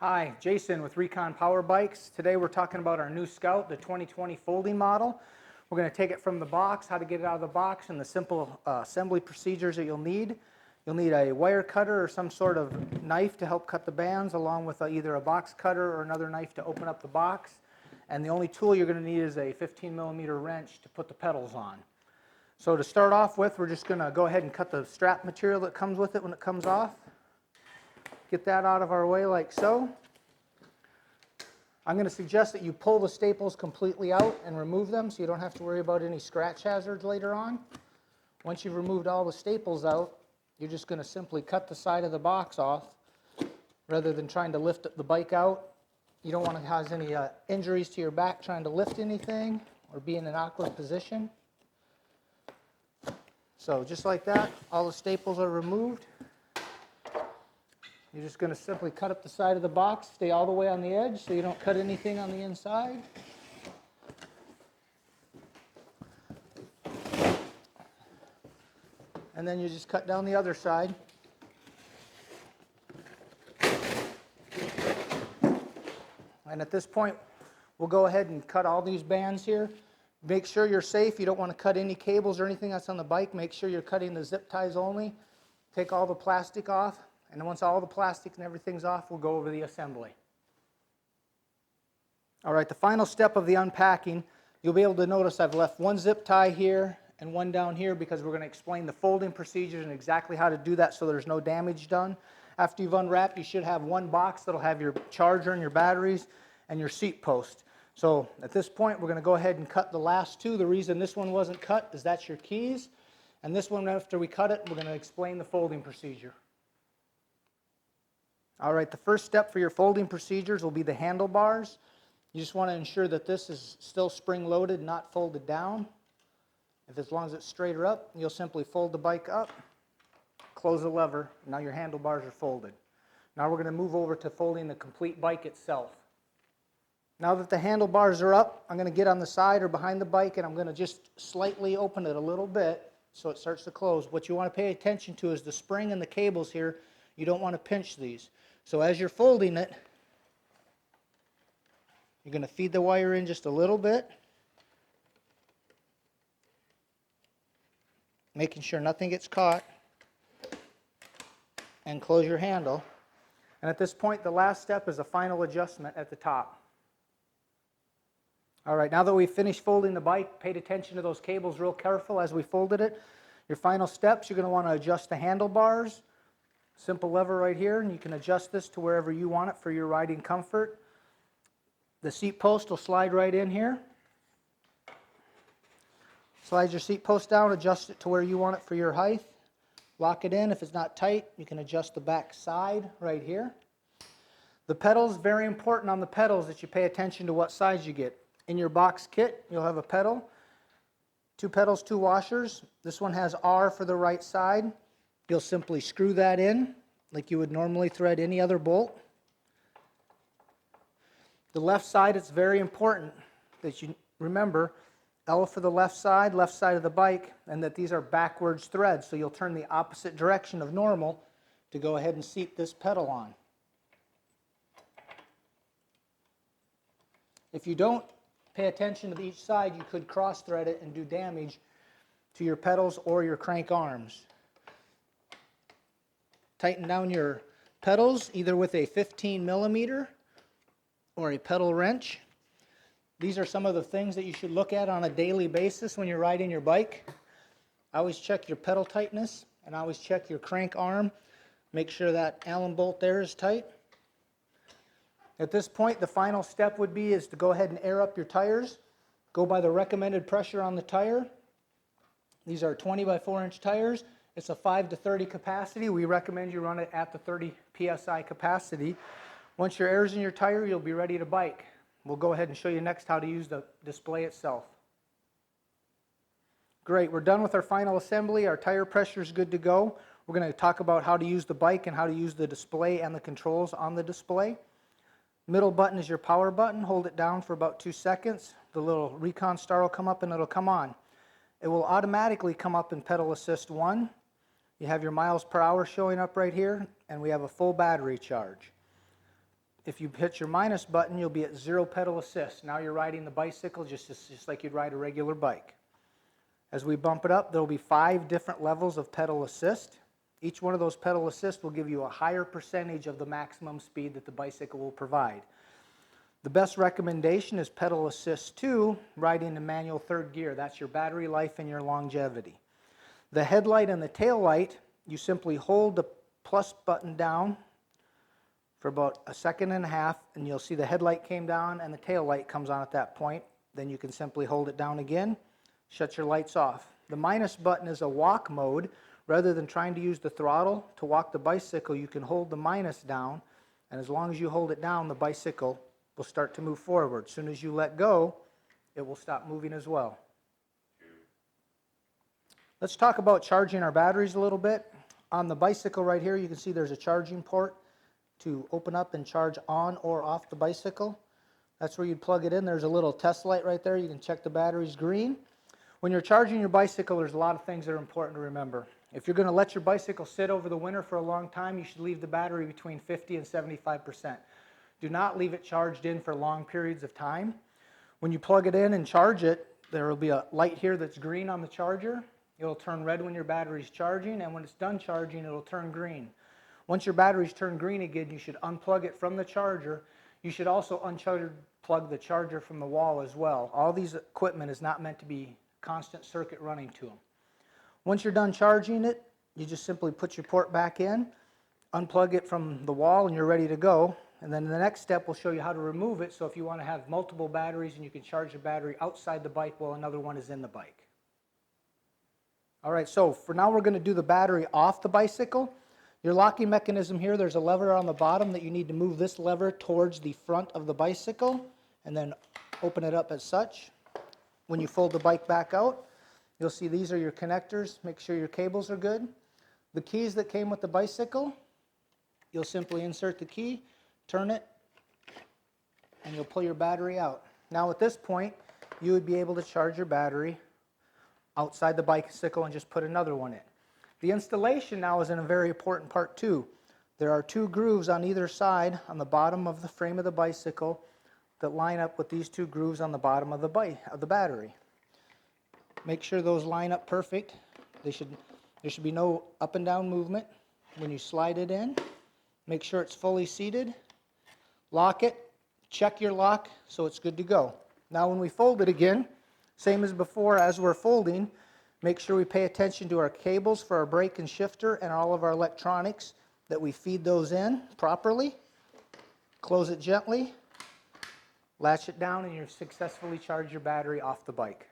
Hi, Jason with Recon Power Bikes. Today we're talking about our new Scout, the 2020 folding model. We're going to take it from the box, how to get it out of the box, and the simple assembly procedures that you'll need. You'll need a wire cutter or some sort of knife to help cut the bands, along with either a box cutter or another knife to open up the box. And the only tool you're going to need is a 15mm wrench to put the pedals on. So to start off with, we're just going to go ahead and cut the strap material that comes with it when it comes off. Get that out of our way like so. I'm going to suggest that you pull the staples completely out and remove them so you don't have to worry about any scratch hazards later on. Once you've removed all the staples out, you're just going to simply cut the side of the box off rather than trying to lift the bike out. You don't want to cause any injuries to your back trying to lift anything or be in an awkward position. So just like that, all the staples are removed. You're just going to simply cut up the side of the box, stay all the way on the edge so you don't cut anything on the inside. And then you just cut down the other side. And at this point, we'll go ahead and cut all these bands here. Make sure you're safe. You don't want to cut any cables or anything that's on the bike. Make sure you're cutting the zip ties only. Take all the plastic off. And then once all the plastic and everything's off, we'll go over the assembly. All right, the final step of the unpacking, you'll be able to notice I've left one zip tie here and one down here because we're going to explain the folding procedures and exactly how to do that so there's no damage done. After you've unwrapped, you should have one box that'll have your charger and your batteries and your seat post. So at this point, we're going to go ahead and cut the last two. The reason this one wasn't cut is that's your keys. And this one, after we cut it, we're going to explain the folding procedure. All right, the first step for your folding procedures will be the handlebars. You just want to ensure that this is still spring-loaded, not folded down. As long as it's straighter up, you'll simply fold the bike up, close the lever, and now your handlebars are folded. Now we're going to move over to folding the complete bike itself. Now that the handlebars are up, I'm going to get on the side or behind the bike, and I'm going to just slightly open it a little bit so it starts to close. What you want to pay attention to is the spring and the cables here. You don't want to pinch these. So as you're folding it, you're going to feed the wire in just a little bit, making sure nothing gets caught, and close your handle. And at this point, the last step is a final adjustment at the top. All right, now that we've finished folding the bike, paid attention to those cables real careful as we folded it. Your final steps, you're going to want to adjust the handlebars. Simple lever right here, and you can adjust this to wherever you want it for your riding comfort. The seat post will slide right in here. Slide your seat post down, adjust it to where you want it for your height. Lock it in. If it's not tight, you can adjust the back side right here. The pedals, very important on the pedals that you pay attention to what size you get. In your box kit, you'll have a pedal, 2 pedals, 2 washers. This one has R for the right side. You'll simply screw that in like you would normally thread any other bolt. The left side, it's very important that you remember L for the left side of the bike, and that these are backwards threads. So you'll turn the opposite direction of normal to go ahead and seat this pedal on. If you don't pay attention to each side, you could cross thread it and do damage to your pedals or your crank arms. Tighten down your pedals either with a 15mm or a pedal wrench. These are some of the things that you should look at on a daily basis when you're riding your bike. I always check your pedal tightness, and I always check your crank arm. Make sure that Allen bolt there is tight. At this point, the final step would be is to go ahead and air up your tires. Go by the recommended pressure on the tire. These are 20 by 4 inch tires. It's a 5 to 30 capacity. We recommend you run it at the 30 psi capacity. Once your air's in your tire, you'll be ready to bike. We'll go ahead and show you next how to use the display itself. Great, we're done with our final assembly. Our tire pressure is good to go. We're going to talk about how to use the bike and how to use the display and the controls on the display. Middle button is your power button. Hold it down for about 2 seconds. The little Recon star will come up and it'll come on. It will automatically come up in pedal assist 1. You have your miles per hour showing up right here, and we have a full battery charge. If you hit your minus button, you'll be at 0 pedal assist. Now you're riding the bicycle just like you'd ride a regular bike. As we bump it up, there will be 5 different levels of pedal assist. Each one of those pedal assists will give you a higher percentage of the maximum speed that the bicycle will provide. The best recommendation is pedal assist 2, riding in manual 3rd gear. That's your battery life and your longevity. The headlight and the tail light, you simply hold the plus button down for about 1.5 seconds, and you'll see the headlight came down and the tail light comes on at that point. Then you can simply hold it down again, shut your lights off. The minus button is a walk mode. Rather than trying to use the throttle to walk the bicycle, you can hold the minus down, and as long as you hold it down, the bicycle will start to move forward. As soon as you let go, it will stop moving as well. Let's talk about charging our batteries a little bit. On the bicycle right here, you can see there's a charging port to open up and charge on or off the bicycle. That's where you'd plug it in. There's a little test light right there. You can check the battery's green. When you're charging your bicycle, there's a lot of things that are important to remember. If you're going to let your bicycle sit over the winter for a long time, you should leave the battery between 50 and 75%. Do not leave it charged in for long periods of time. When you plug it in and charge it, there will be a light here that's green on the charger. It'll turn red when your battery's charging, and when it's done charging, it'll turn green. Once your battery's turned green again, you should unplug it from the charger. You should also unplug the charger from the wall as well. All these equipment is not meant to be constant circuit running to them. Once you're done charging it, you just simply put your port back in, unplug it from the wall, and you're ready to go. And then the next step will show you how to remove it, so if you want to have multiple batteries and you can charge the battery outside the bike while another one is in the bike. All right, so for now we're going to do the battery off the bicycle. Your locking mechanism here, there's a lever on the bottom that you need to move this lever towards the front of the bicycle and then open it up as such. When you fold the bike back out, you'll see these are your connectors. Make sure your cables are good. The keys that came with the bicycle, you'll simply insert the key, turn it, and you'll pull your battery out. Now at this point, you would be able to charge your battery outside the bicycle and just put another one in. The installation now is in a very important part too. There are 2 grooves on either side on the bottom of the frame of the bicycle that line up with these 2 grooves on the bottom of the battery. Make sure those line up perfect. There should be no up and down movement. When you slide it in, make sure it's fully seated. Lock it, check your lock so it's good to go. Now when we fold it again, same as before, as we're folding, make sure we pay attention to our cables for our brake and shifter and all of our electronics, that we feed those in properly. Close it gently, latch it down, and you've successfully charged your battery off the bike.